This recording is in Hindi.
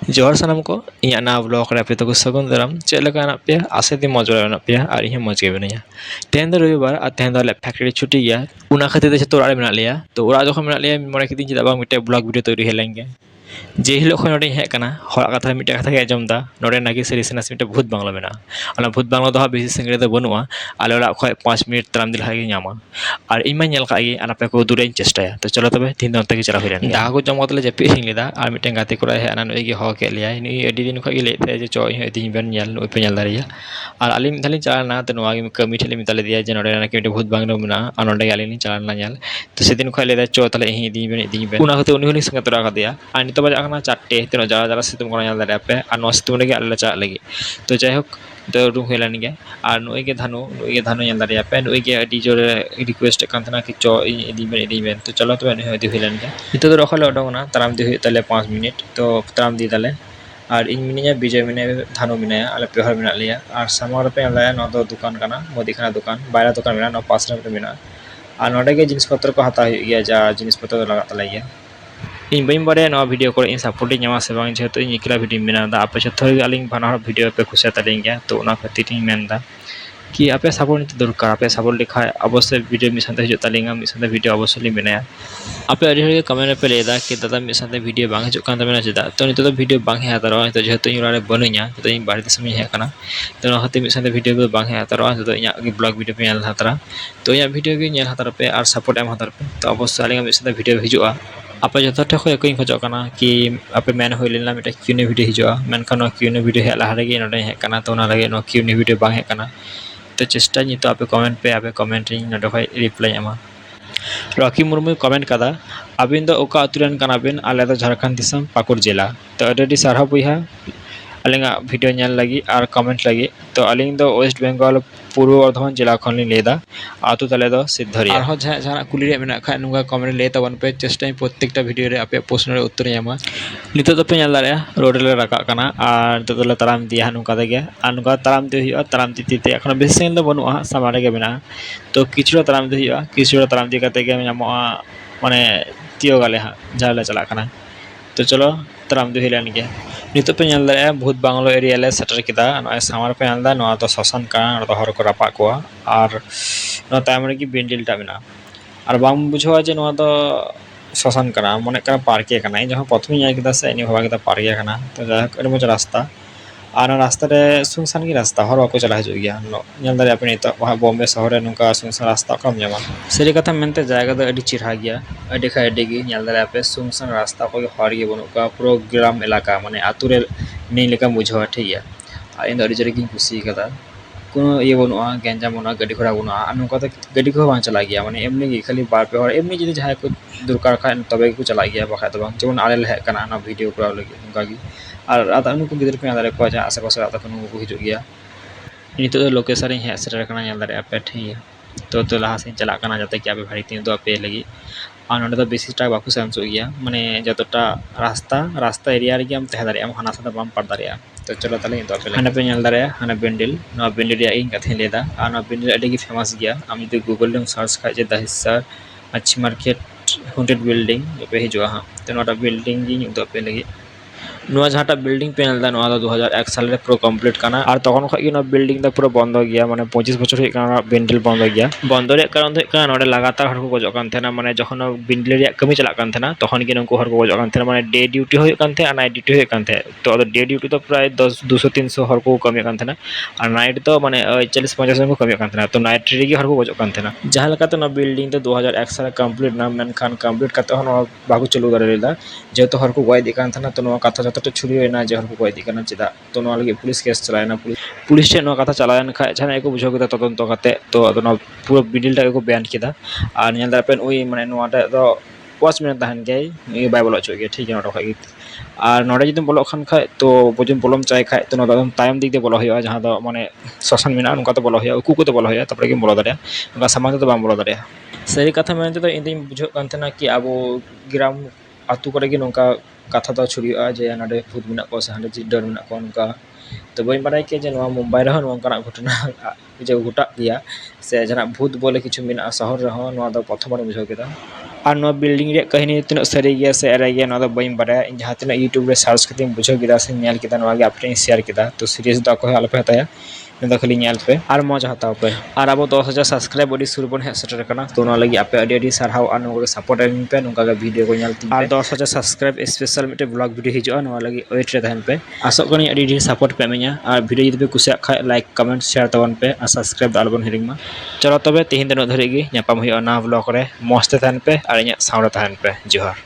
जोहर सानम को ᱤᱧᱟᱹᱜ ᱱᱟᱣᱟ ᱵᱞᱚᱜ ᱨᱮ ᱟᱯᱮ ᱫᱚᱠᱚ ᱥᱟᱹᱜᱩᱱ ᱫᱟᱨᱟᱢ ᱪᱮᱫ ᱞᱮᱠᱟ ᱦᱮᱱᱟᱜ ᱯᱮᱭᱟ ᱟᱥᱟ ᱫᱤᱧ ᱢᱚᱡᱽ ᱵᱟᱲᱟ ᱢᱮᱱᱟᱜ ᱯᱮᱭᱟ ᱟᱨ ᱤᱧ ᱦᱚᱸ ᱢᱚᱡᱽ ᱜᱮ ᱢᱤᱱᱟᱹᱧᱟ ᱛᱮᱦᱮᱧ ᱫᱚ ᱨᱚᱵᱤᱵᱟᱨ ᱟᱨ ᱛᱮᱦᱮᱧ ᱫᱚ ᱟᱞᱮᱭᱟᱜ ᱯᱷᱮᱠᱴরি ᱪᱷᱩᱴᱤ ᱜᱮᱭᱟ ᱚᱱᱟ ᱠᱷᱟᱹᱛᱤᱨ ᱛᱮ ᱡᱚᱛᱚ ᱚᱲᱟᱜ ᱨᱮ ᱢᱮᱱᱟᱜ ᱞᱮᱭᱟ ᱛᱚ ᱚᱲᱟᱜ ᱡᱚᱠᱷᱚᱱ ᱢᱮᱱᱟᱜ ᱞᱮᱭᱟ ᱢᱚᱱᱮ ᱠᱤᱫᱟᱹᱧ ᱪᱮᱫᱟᱜ ᱵᱟᱝ ᱢᱤᱫᱴᱮᱡ ᱵᱞᱚᱜ ᱵᱷᱤᱰᱤᱭᱳ ᱛᱳᱭᱨᱤ ᱦᱮᱡ ᱞᱮᱱ ᱜᱮ ᱡᱮ ᱦᱤᱞᱳᱜ ᱠᱷᱚᱱ ᱱᱚᱰᱮᱧ ᱦᱮᱡ ᱟᱠᱟᱱᱟ ᱦᱚᱲᱟᱜ ᱠᱟᱛᱷᱟ ᱢᱤᱫᱴᱮᱡ ᱠᱟᱛᱷᱟ ᱜᱮ ᱟᱸᱡᱚᱢ ᱮᱫᱟ ᱱᱚᱰᱮ ᱱᱟᱜᱤ ᱥᱟᱹᱨᱤ ᱥᱮ ᱱᱟᱥᱮ ᱢᱤᱫᱴᱮᱡ ᱵᱷᱩᱛ ᱵᱟᱝᱞᱟ ᱢᱮᱱᱟᱜᱼᱟ ᱚᱱᱟ ᱵᱷᱩᱛ ᱵᱟᱝᱞᱟ ᱫᱚ ᱦᱟᱸᱜ ᱵᱮᱥᱤ ᱥᱟᱺᱜᱤᱧ ᱨᱮᱫᱚ ᱵᱟᱹᱱᱩᱜᱼᱟ ᱟᱞᱮ ᱚᱲᱟᱜ ᱠᱷᱚᱡ 5 ᱢᱤᱱᱤᱴ ᱛᱟᱲᱟᱢ ᱤᱫᱤ ᱞᱮᱠᱷᱟᱡ ᱜᱮ ᱧᱟᱢᱟ ᱟᱨ ᱤᱧ ᱢᱟᱧ ᱧᱮᱞ ᱠᱟᱜ ᱜᱮ ᱟᱨ ᱟᱯᱮ ᱠᱚ ᱩᱫᱩᱜ ᱨᱮᱭᱟᱜ ᱤᱧ ᱪᱮᱥᱴᱟᱭᱟ ᱛᱚ ᱪᱚᱞᱚ ᱛᱚᱵᱮ ᱛᱤᱦᱤᱧ ᱫᱚ ᱚᱱᱛᱮ ᱜᱮ ᱪᱟᱞᱟᱣ ᱦᱩᱭ ᱞᱮᱱ ᱜᱮ ᱫᱟᱠᱟ ᱠᱚ ᱡᱚᱢ ᱠᱟᱛᱮ ᱞᱮ ᱡᱟᱹᱯᱤᱫ ᱦᱤᱧ ᱞᱮᱫᱟ ᱟᱨ ᱢᱤᱫᱴᱮᱱ ᱜᱟᱛᱮ ᱠᱚᱲᱟᱭ ᱦᱮᱡ ᱮᱱᱟ ᱱᱩᱭ ᱜᱮ ᱦᱚᱦᱚ ᱠᱮᱫ ᱞᱮᱭᱟᱭ ᱱᱩᱭ ᱟᱹᱰᱤ ᱫᱤᱱ ᱠᱷᱚᱡ ᱜᱮ ᱞᱟᱹᱭᱮᱫ ᱛᱟᱦᱮᱸ ᱡᱮ ᱪᱚ ᱤᱧ ᱦᱚᱸ ᱤᱫᱤᱧ ᱵᱮᱱ ᱧᱮᱞ ᱱᱩᱭ ᱯᱮ ᱧᱮᱞ ᱫᱟᱲᱮᱭᱟᱜᱼᱟ ᱟᱨ ᱟᱹᱞᱤᱧ ᱢᱤᱫ ᱫᱷᱟᱣ ᱞᱤᱧ ᱪᱟᱞᱟᱣ ᱞᱮᱱᱟ ᱛᱚ ᱱᱚᱣᱟ ᱜᱮ ᱠᱟᱹᱢᱤ ᱴᱷᱮᱡ ᱞᱤᱧ ᱢᱮᱛᱟ ᱞᱮᱫᱮᱭᱟ ᱡᱮ ᱱᱚᱰᱮ ᱱᱟᱠᱤ ᱢᱤᱫᱴᱮᱡ ᱵᱷᱩᱛ ᱵᱟᱝᱞᱟ ᱢᱮᱱᱟᱜᱼᱟ ᱟᱨ ᱱᱚᱰᱮ ᱜᱮ ᱟᱹᱞᱤᱧ ᱞᱤᱧ ᱪᱟᱞᱟᱣ ᱞᱮᱱᱟ ᱧᱮᱞ ᱛᱚ ᱥᱮᱫᱤᱱ ᱠᱷᱚᱡ ᱞᱟᱹᱭᱫᱟ ᱪᱚ ᱛᱟᱦᱞᱮ ᱤᱫᱤᱧ ᱵᱮᱱ ᱚᱱᱟ ᱠᱷᱟᱹᱛᱤᱨ ᱩᱱᱤ ᱦᱚᱸᱞᱤᱧ ᱥᱚᱸᱜᱮ ᱛᱚᱨᱟ ᱠᱟᱫᱮᱭᱟ ᱟᱨ ᱱᱤᱛᱚᱜ ᱵᱟᱡᱟᱜ ᱠᱟᱱᱟ 4ᱴᱮ ᱛᱤᱱᱟᱹᱜ ᱡᱟᱨᱟᱞ ᱡᱟᱨᱟᱞ ᱥᱤᱛᱩᱝ ᱠᱟᱱᱟ ᱧᱮᱞ ᱫᱟᱲᱮᱭᱟᱜ ᱯᱮ ᱟᱨ ᱱᱚᱣᱟ ᱥᱤᱛᱩᱝ ᱨᱮᱜᱮ ᱟᱞᱮ ᱞᱮ ᱪᱟᱞᱟᱜ ᱞᱟᱹᱜᱤᱫ ᱛᱚ ᱡᱟᱭᱦᱳᱠ ᱛᱚ ᱩᱰᱩᱠ ᱦᱩᱭ ᱞᱮᱱ ᱜᱮ ᱟᱨ ᱱᱩᱭ ᱜᱮ ᱫᱷᱟᱱᱩ ᱧᱮᱞ ᱫᱟᱲᱮᱭᱟᱜ ᱯᱮ ᱱᱩᱭ ᱜᱮ ᱟᱹᱰᱤ ᱡᱳᱨᱮ ᱨᱤᱠᱩᱭᱮᱥᱴ ᱮᱫ ᱠᱟᱱ ᱛᱟᱦᱮᱱᱟ ᱠᱤ ᱪᱚ ᱤᱫᱤᱧ ᱵᱮᱱ ᱛᱚ ᱪᱚᱞᱚ ᱛᱚᱵᱮ ᱱᱩᱭ ᱦᱚᱸ ᱤᱫᱤ ᱦᱩᱭ ᱞᱮᱱ ᱜᱮ ᱱᱤᱛᱚᱜ ᱫᱚ ᱨᱚᱠᱷᱚᱡ ᱞᱮ ᱩᱰᱩᱠᱱᱟ ᱛᱟᱲᱟᱢ ᱤᱫᱤ ᱦᱩᱭᱩᱜ ᱛᱟᱞᱮᱭᱟ 5 ᱢᱤᱱᱤᱴ ᱛᱚ ᱛᱟᱲᱟᱢ ᱤᱫᱤ ᱫᱟᱞᱮ ᱟᱨ ᱤᱧ ᱢᱤᱱᱟᱹᱧᱟ ᱵᱤᱡᱚᱭ ᱢᱮᱱᱟᱭᱟ ᱫᱷᱟᱱᱩ ᱢᱮᱱᱟᱭᱟ ᱟᱞᱮ ᱯᱮ ᱦᱚᱲ ᱢᱮᱱᱟᱜ ᱞᱮᱭᱟ ᱟᱨ ᱥᱟᱢᱟᱝ ᱨᱮᱯᱮ ᱧᱮᱞ ᱱᱚᱣᱟ ᱫᱚ ᱫᱚᱠᱟᱱ ᱠᱟᱱᱟ ᱢᱩᱫᱤ ᱠᱷᱟᱱᱟ ᱫᱚᱠᱟᱱ ᱵᱟᱭᱨᱟ ᱫᱚᱠᱟन ᱢᱮᱱᱟᱜᱼᱟ ᱱᱚᱣᱟ ᱯᱟᱥ ᱨᱮ ᱢᱮᱱᱟᱜᱼᱟ ᱟᱨ ᱱᱚᱰᱮ ᱜᱮ ᱡᱤᱱᱤᱥ ᱯᱚᱛᱨᱚ ᱠᱚ ᱦᱟᱛᱟᱣ ᱦᱩᱭᱩᱜ ᱜᱮᱭᱟ ᱡᱟ ᱡᱤᱱᱤᱥ ᱯᱚᱛᱨᱚ ᱫᱚ ᱞᱟᱜᱟᱜ ᱛᱟᱞᱮ ᱜᱮᱭᱟ ᱤᱧ ᱵᱟᱹᱧ ᱵᱟᱲᱟᱭᱟ ᱱᱚᱣᱟ ᱵᱷᱤᱰᱤᱭᱳ ᱠᱚᱨᱮ ᱤᱧ ᱥᱟᱯᱳᱨᱴ ᱤᱧ ᱧᱟᱢᱟ ᱥᱮ ᱵᱟᱝ ᱡᱮᱦᱮᱛᱩ ᱤᱧ ᱮᱠᱞᱟ ᱵᱷᱤᱰᱤᱭᱳᱧ ᱵᱮᱱᱟᱣᱫᱟ ᱟᱯᱮ ᱡᱚᱛᱚ ᱜᱮ ᱟᱹᱞᱤᱧ ᱵᱟᱱᱟ ᱦᱚᱲ ᱵᱷᱤᱰᱤᱭᱳ ᱯᱮ ᱠᱩᱥᱤᱭᱟᱛᱟᱞᱤᱧ ᱜᱮᱭᱟ ᱛᱚ ᱚᱱᱟ ᱠᱷᱟᱹᱛᱤᱨ ᱤᱧ ᱢᱮᱱᱫᱟ कि आपे सापोर्ट नित दरकार आपे सापोर्ट लिखा अवश्य वीडियो मिद साथे हिजुग तालिंगा मिद साथे वीडियो अवश्य लिंग बनाया आपे अड़ी हर कमेंट पे लेदा कि दादा मिद साथे वीडियो बांग हिजुग कान तबेना चेदा तो नित वीडियो बांग हे हातारो तो जेहेतु इन रे बनुया तो इन बाहर दिसम हे kana तो हते मिद साथे वीडियो को बांग हे हातारो तो इया ब्लॉग वीडियो पे नेल हातारा तो इया वीडियो के नेल हातार पे और सपोर्ट एम हातार पे तो अवश्य आलिंगा मिद साथे वीडियो हिजुआ आपे जतो ठे खो एको खोजो kana कि आपे मेन होय लेना मिटे क्यूने वीडियो हिजुआ मेनखान क्यूने वीडियो हे लहा रेगे नडे हे kana तो ना लगे नो क्यूने वीडियो बांग हे kana तो चेष्टा नितो आपे कमेंट इन नडे खय रिप्लाई एमा रॉकी मुर्मू कमेंट कदा अबिन दो ओका अतुरेन कनाबिन आले दो झारखंड दिसम पाकुड़ जिला तो अडी सारहा बुइहा अलिंगा वीडियो नेल लगी और कमेंट लगी तो अलिंग दो वेस्ट बंगाल पूर्व बर्धमान जिला खन लेदा आतु तले दो सिद्धरिया आरो जहां कुली रे मेना खा नुगा कमेंट ले तबन पे चेष्टा प्रत्येकटा वीडियो रे आपे प्रश्न रे उत्तर एमा नितो दो पे नेल दारे रोड ले रका कना और तो दले ताराम दिया नुका देगे और नुका ताराम दे हुआ ताराम ती एखन बेस सेल दो बनुआ सामारे गे मेना तो किछुरा ताराम दे हुआ किछुरा ताराम दी कते गे नामोआ माने तियो गाले हा जाले चला कना तो चलो ताराम दे हिलान गे नितो पे नेल दारे भूत बांग्लो एरिया ले सेटर केदा नय सामार पे नेल दा नवा तो शोषण काना तो हर को रापा को और न तायम रे की बेंडिल टा मेना और बाम बुझवा जे नवा तो शोषण काना मने का पार्के काना जहां प्रथम ᱧᱮᱞ केदा से इन हवा केदा पार्के काना तो जाकर मुझे रास्ता और रास्ता रे सुनसान की रास्ता हर को चला हिजुग गया नेल दारे अपने तो वहां बॉम्बे शहर रे नुका सुनसान रास्ता कम जामा सरी कथा मेनते जायगा दो अडी चिरहा गया अडी खा अडी गी नेल दारे पे सुनसान रास्ता को हर गे बनु का पूरा ग्राम इलाका माने आतु रे नहीं लेका बुझवा ठीक गया आ इन अडी जरे की खुशी कदा कोनो ये बनुआ गेंजा बनुआ गड्डी घोड़ा बनुआ नुका तो गड्डी को बांग चला गया माने एमनी गी खाली बार पे और एमनी जदी जहां को दरकार खा तबे को चला गया बखा तो बांग जेमन आले ले कना ना वीडियो करा लगी नुका गी और आदा नुको गिदर पे दारे को जा आसे पासे आदा को नुको हिजुग गया नितो दो लोकेशन रे हे सेटर कना नेल दारे पे ठीक तो लहा से चला कना जते कि आपे भारी तीन दो पे लगी और नोडे दो बेसिटा बाकु सेंस गया माने जतटा रास्ता एरिया रे हम तह दारे हम हाना सादा बाम पड़ दारे तो चलो तले तो पे हाना पे नेल दारे हाना बेंडिल नो बेंडिल या इन कथे लेदा और नो बेंडिल अडी की फेमस गया हम जो गूगल में सर्च खाजे द हिस्सा अच्छी मार्केट हॉन्टेड बिल्डिंग पे हिजुआ हां तो नोटा बिल्डिंग गी दो पे लगी नुआ जहाटा बिल्डिंग पे नेल दा नुआ 2001 साल रे पूरा कंप्लीट काना और तखन खय नो बिल्डिंग दा पूरा बंद हो गया माने 25 बछर हे काना बेंडिल बंद हो गया बंद रे कारण दो काना नोडे लगातार हर को गजो कान थेना माने जखन बिंडिल रे कमी चला कान थेना तखन के नको हर को गजो कान थेना माने डे ड्यूटी होय कान थे और नाइट ड्यूटी होय कान थे तो डे ड्यूटी तो प्राय 10 200 300 हर को कमी कान थेना और नाइट तो माने 40 50 जन को कमी कान थेना तो नाइट रे हर को गजो कान थेना जहां लका तो ना बिल्डिंग तो 2001 साल कंप्लीट ना मेन खान कंप्लीट करते हन बागु चलू दारे लेदा जेतो हर को गय दि कान थेना तो नो कथा जतो छुरी ना जे हर को गय दि कान चेदा तो नो लगे पुलिस केस चलायना पुलिस टे नो कथा चलायन खा जहां एको बुझो केदा तदंतो करते तो अदनो पूरा बिल्डिंग टा को बैन केदा और नेल दा पेन ओई माने नो टा दो वॉचमैन तहन गए ये बाय बोलो चो गए ठीक है नोडो खय और नोडे जदि बोलो खान खाय तो बुजुम बोलम चाय खाय तो नो तायम दिक दे बोलो होया जहां दो माने शोषण मिना उनका तो बोलो होया उकु को तो बोलो होया तपरे के बोलो दारे उनका समाज तो बाम बोलो दारे सही कथा मेनते तो इंदिन बुझो कान थेना कि आबो ग्राम आतु करे के नोका कथा तो छुरिया जे नाडे भूत मिना को से हांडे जिडर मिना को उनका तो बई बाराय के जे नवा मुंबई रहो नोंकाना घटना जे घटा गया से जना भूत बोले किछु मेना शहर रहो नवा दो प्रथम बार बुझाव केदा और नवा बिल्डिंग रे कहानी तीन सारी गया से एरा गया नवा दो बई बाराय जहां तीन यूट्यूब रे सर्च करते बुझाव केदा से नेल केदा नवा गे आपने शेयर केदा तो सीरीज दो को अलपे हताया ᱱᱚᱣᱟ ᱠᱷᱟᱹᱞᱤ ᱧᱮᱞ ᱯᱮ ᱟᱨ ᱢᱚᱡᱽ ᱦᱟᱛᱟᱣ ᱯᱮ ᱟᱨ ᱟᱵᱚ 10,000 ᱥᱟᱵᱥᱠᱨᱟᱭᱤᱵ ᱟᱹᱰᱤ ᱥᱩᱨ ᱵᱚᱱ ᱦᱮᱡ ᱥᱮᱴᱮᱨ ᱟᱠᱟᱱᱟ ᱛᱚ ᱚᱱᱟ ᱞᱟᱹᱜᱤᱫ ᱟᱯᱮ ᱟᱹᱰᱤ ᱥᱟᱨᱦᱟᱣ ᱟᱨ ᱱᱚᱣᱟ ᱥᱟᱯᱳᱨᱴ ᱮᱢ ᱯᱮ ᱱᱚᱝᱠᱟ ᱜᱮ ᱵᱷᱤᱰᱤᱭᱳ ᱠᱚ ᱧᱮᱞ ᱛᱤᱧ ᱯᱮ ᱟᱨ 10,000 ᱥᱟᱵᱥᱠᱨᱟᱭᱤᱵ ᱥᱯᱮᱥᱟᱞ ᱢᱤᱫᱴᱮᱱ ᱵᱞᱚᱜ ᱵᱷᱤᱰᱤᱭᱳ ᱦᱤᱡᱩᱜᱼᱟ ᱱᱚᱣᱟ ᱞᱟᱹᱜᱤᱫ ᱳᱭᱮᱴ ᱨᱮ ᱛᱟᱦᱮᱱ ᱯᱮ ᱟᱥᱚᱜ ᱠᱟᱹᱱᱟᱹᱧ ᱟᱹᱰᱤ ᱰᱷᱮᱨ ᱥᱟᱯᱳᱨᱴ ᱯᱮ ᱮᱢᱟᱹᱧᱟ ᱟᱨ ᱵᱷᱤᱰᱤᱭᱳ ᱡᱩᱫᱤ ᱯᱮ ᱠᱩᱥᱤᱭᱟᱜ ᱠᱷᱟᱡ ᱞᱟᱭᱤᱠ ᱠᱚᱢᱮᱱᱴ ᱥᱮᱭᱟᱨ ᱛᱟᱵᱚᱱ ᱯᱮ ᱟᱨ ᱥᱟᱵᱥᱠᱨᱟᱭᱤᱵ ᱫᱚ ᱟᱞᱚᱵᱚᱱ ᱦᱤᱲᱤᱧ ᱢᱟ ᱪᱚᱞᱚ ᱛᱚᱵᱮ ᱛᱮᱦᱮᱧ ᱫᱚ ᱱᱩᱱᱟᱹᱜ ᱫᱷᱟᱹᱨᱤᱡ ᱜᱮ ᱧᱟᱯᱟᱢ ᱦᱩᱭᱩᱜᱼᱟ ᱱᱟᱣᱟ ᱵᱞᱚᱜ ᱨᱮ ᱢᱚᱡᱽ ᱛᱮ ᱛᱟᱦᱮᱱ ᱯᱮ ᱟᱨ ᱤᱧᱟᱹᱜ ᱥᱟᱶᱨᱮ ᱛᱟᱦᱮᱱ ᱯᱮ ᱡᱚᱦᱟᱨ